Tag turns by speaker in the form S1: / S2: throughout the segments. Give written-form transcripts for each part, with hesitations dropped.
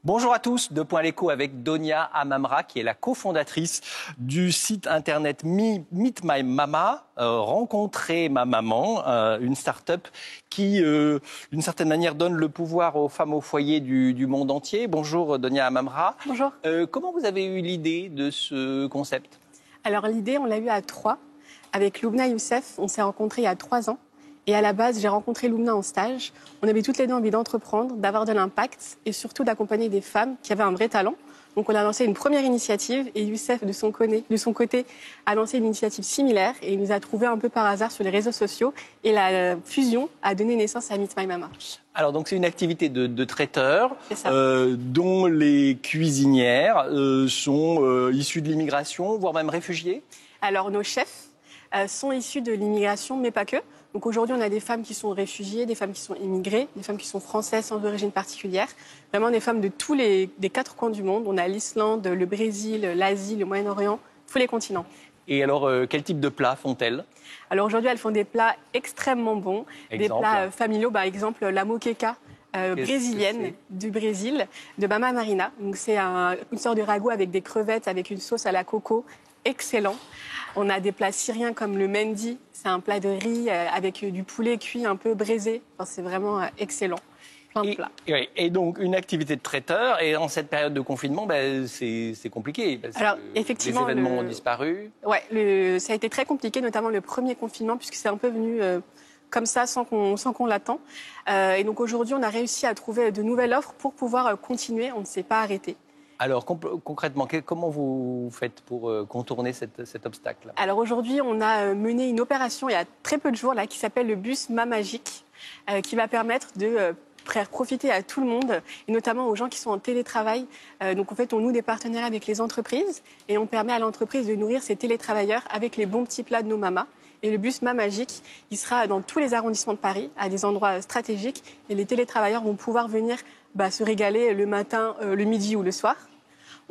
S1: Bonjour à tous, de Point l'écho avec Donia Amamra, qui est la cofondatrice du site internet Meet My Mama, Rencontrer ma maman, une start-up qui, d'une certaine manière, donne le pouvoir aux femmes au foyer du monde entier. Bonjour Donia Amamra.
S2: Bonjour.
S1: Comment vous avez eu l'idée de ce concept?
S2: Alors l'idée, on l'a eue à 3. Avec Loubna Youssef, on s'est rencontrés il y a 3 ans. Et à la base, j'ai rencontré Loubna en stage. On avait toutes les deux envie d'entreprendre, d'avoir de l'impact et surtout d'accompagner des femmes qui avaient un vrai talent. Donc on a lancé une première initiative et Youssef, de son côté, a lancé une initiative similaire et il nous a trouvés un peu par hasard sur les réseaux sociaux. Et la fusion a donné naissance à Meet My Mama.
S1: Alors donc c'est une activité de traiteur
S2: C'est
S1: dont les cuisinières sont issues de l'immigration, voire même réfugiées.
S2: Alors nos chefs sont issus de l'immigration, mais pas que. Donc aujourd'hui, on a des femmes qui sont réfugiées, des femmes qui sont immigrées, des femmes qui sont françaises sans origine particulière. Vraiment des femmes de tous des 4 coins du monde. On a l'Islande, le Brésil, l'Asie, le Moyen-Orient, tous les continents.
S1: Et alors, quel type de plats font-elles?
S2: Alors aujourd'hui, elles font des plats extrêmement bons.
S1: Exemple.
S2: Des plats familiaux, par exemple la moqueca brésilienne du Brésil, de Mama Marina. Donc c'est une sorte de ragoût avec des crevettes, avec une sauce à la coco. Excellent. On a des plats syriens comme le mendi. C'est un plat de riz avec du poulet cuit un peu braisé. Enfin, c'est vraiment excellent. Plein de plats.
S1: Et donc, une activité de traiteur. Et en cette période de confinement, c'est compliqué. Parce
S2: Alors,
S1: que
S2: effectivement,
S1: les événements ont disparu.
S2: Ouais, ça a été très compliqué, notamment le premier confinement, puisque c'est un peu venu comme ça, sans qu'on l'attend. Et donc, aujourd'hui, on a réussi à trouver de nouvelles offres pour pouvoir continuer. On ne s'est pas arrêté.
S1: Alors, concrètement, comment vous faites pour contourner cet obstacle?
S2: Alors aujourd'hui, on a mené une opération il y a très peu de jours là, qui s'appelle le bus Mamagique, qui va permettre de faire profiter à tout le monde, et notamment aux gens qui sont en télétravail. Donc en fait, on noue des partenariats avec les entreprises et on permet à l'entreprise de nourrir ses télétravailleurs avec les bons petits plats de nos mamas. Et le bus Mamagique, il sera dans tous les arrondissements de Paris, à des endroits stratégiques, et les télétravailleurs vont pouvoir venir se régaler le matin, le midi ou le soir.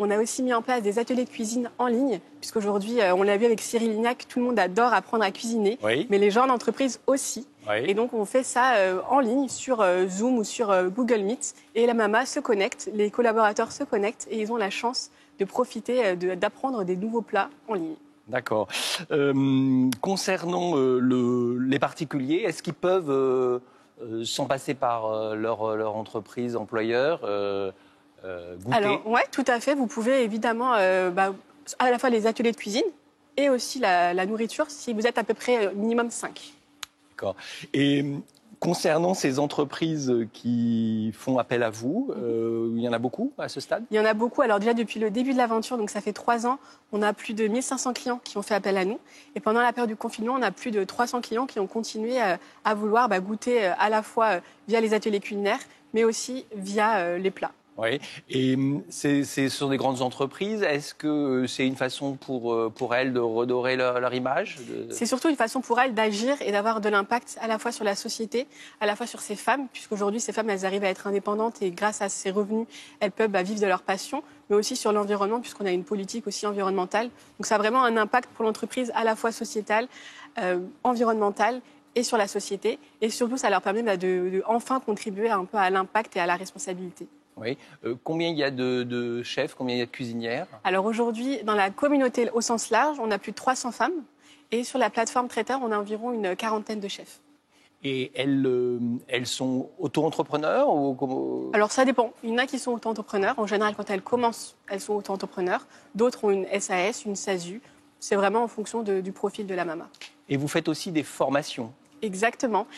S2: On a aussi mis en place des ateliers de cuisine en ligne, puisqu'aujourd'hui, on l'a vu avec Cyril Lignac, tout le monde adore apprendre à cuisiner, mais les gens d'entreprise aussi. Et donc, on fait ça en ligne sur Zoom ou sur Google Meet. Et la mama se connecte, les collaborateurs se connectent et ils ont la chance de profiter, d'apprendre des nouveaux plats en ligne.
S1: D'accord. Concernant les particuliers, est-ce qu'ils peuvent, sans passer par leur entreprise, employeur, goûter?
S2: Alors, ouais, tout à fait. Vous pouvez évidemment à la fois les ateliers de cuisine et aussi la nourriture, si vous êtes à peu près minimum 5.
S1: D'accord. Et concernant ces entreprises qui font appel à vous, il y en a beaucoup à ce stade?
S2: Il y en a beaucoup. Alors déjà, depuis le début de l'aventure, donc ça fait 3 ans, on a plus de 1500 clients qui ont fait appel à nous. Et pendant la période du confinement, on a plus de 300 clients qui ont continué à vouloir goûter à la fois via les ateliers culinaires, mais aussi via les plats.
S1: Oui, et c'est sur des grandes entreprises. Est-ce que c'est une façon pour elles de redorer leur image?
S2: C'est surtout une façon pour elles d'agir et d'avoir de l'impact à la fois sur la société, à la fois sur ces femmes, puisqu'aujourd'hui, ces femmes, elles arrivent à être indépendantes et grâce à ces revenus, elles peuvent vivre de leur passion, mais aussi sur l'environnement, puisqu'on a une politique aussi environnementale. Donc ça a vraiment un impact pour l'entreprise à la fois sociétale, environnementale et sur la société. Et surtout, ça leur permet de enfin contribuer un peu à l'impact et à la responsabilité.
S1: Oui. Combien il y a de chefs, combien il y a de cuisinières? Alors
S2: aujourd'hui, dans la communauté au sens large, on a plus de 300 femmes. Et sur la plateforme traiteur, on a environ une 40aine de chefs.
S1: Et elles sont auto-entrepreneurs ou...
S2: Alors ça dépend. Il y en a qui sont auto-entrepreneurs. En général, quand elles commencent, elles sont auto-entrepreneurs. D'autres ont une SAS, une SASU. C'est vraiment en fonction du profil de la mama.
S1: Et vous faites aussi des formations?
S2: Exactement.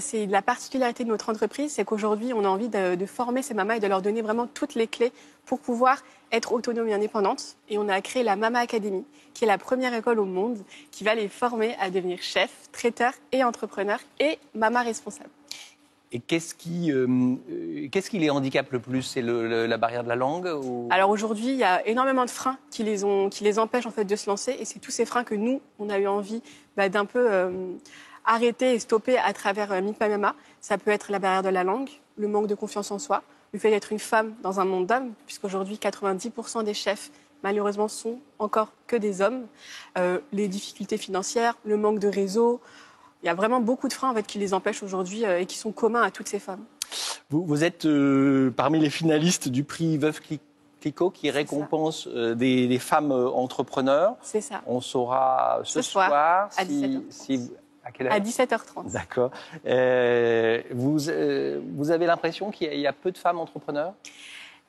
S2: C'est la particularité de notre entreprise, c'est qu'aujourd'hui, on a envie de former ces mamas et de leur donner vraiment toutes les clés pour pouvoir être autonomes et indépendantes. Et on a créé la Mama Academy, qui est la première école au monde qui va les former à devenir chefs, traiteurs et entrepreneurs et mamas responsables.
S1: Et qu'est-ce qui les handicape le plus? C'est la barrière de la langue ou...
S2: Alors aujourd'hui, il y a énormément de freins qui les empêchent en fait de se lancer. Et c'est tous ces freins que nous, on a eu envie d'un peu... arrêter et stopper à travers Meet My Mama. Ça peut être la barrière de la langue, le manque de confiance en soi, le fait d'être une femme dans un monde d'hommes, puisqu'aujourd'hui 90% des chefs malheureusement sont encore que des hommes, les difficultés financières, le manque de réseau. Il y a vraiment beaucoup de freins en fait, qui les empêchent aujourd'hui et qui sont communs à toutes ces femmes.
S1: Vous êtes parmi les finalistes du prix Veuve Clicquot qui récompense des femmes entrepreneurs.
S2: C'est ça.
S1: On saura ce soir
S2: à 17h30.
S1: À quelle heure?
S2: À 17h30.
S1: D'accord. Vous avez l'impression qu'il y a peu de femmes entrepreneurs?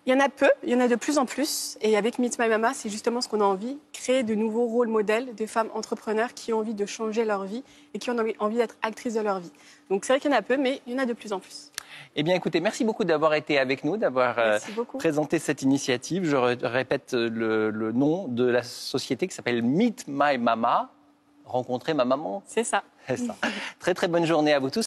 S2: Il y en a peu, il y en a de plus en plus. Et avec Meet My Mama, c'est justement ce qu'on a envie, créer de nouveaux rôles modèles de femmes entrepreneurs qui ont envie de changer leur vie et qui ont envie d'être actrices de leur vie. Donc c'est vrai qu'il y en a peu, mais il y en a de plus en plus.
S1: Eh bien, écoutez, merci beaucoup d'avoir été avec nous, d'avoir présenté cette initiative. Je répète le nom de la société qui s'appelle Meet My Mama. Rencontrer ma maman.
S2: C'est ça.
S1: C'est ça. Très, très bonne journée à vous tous.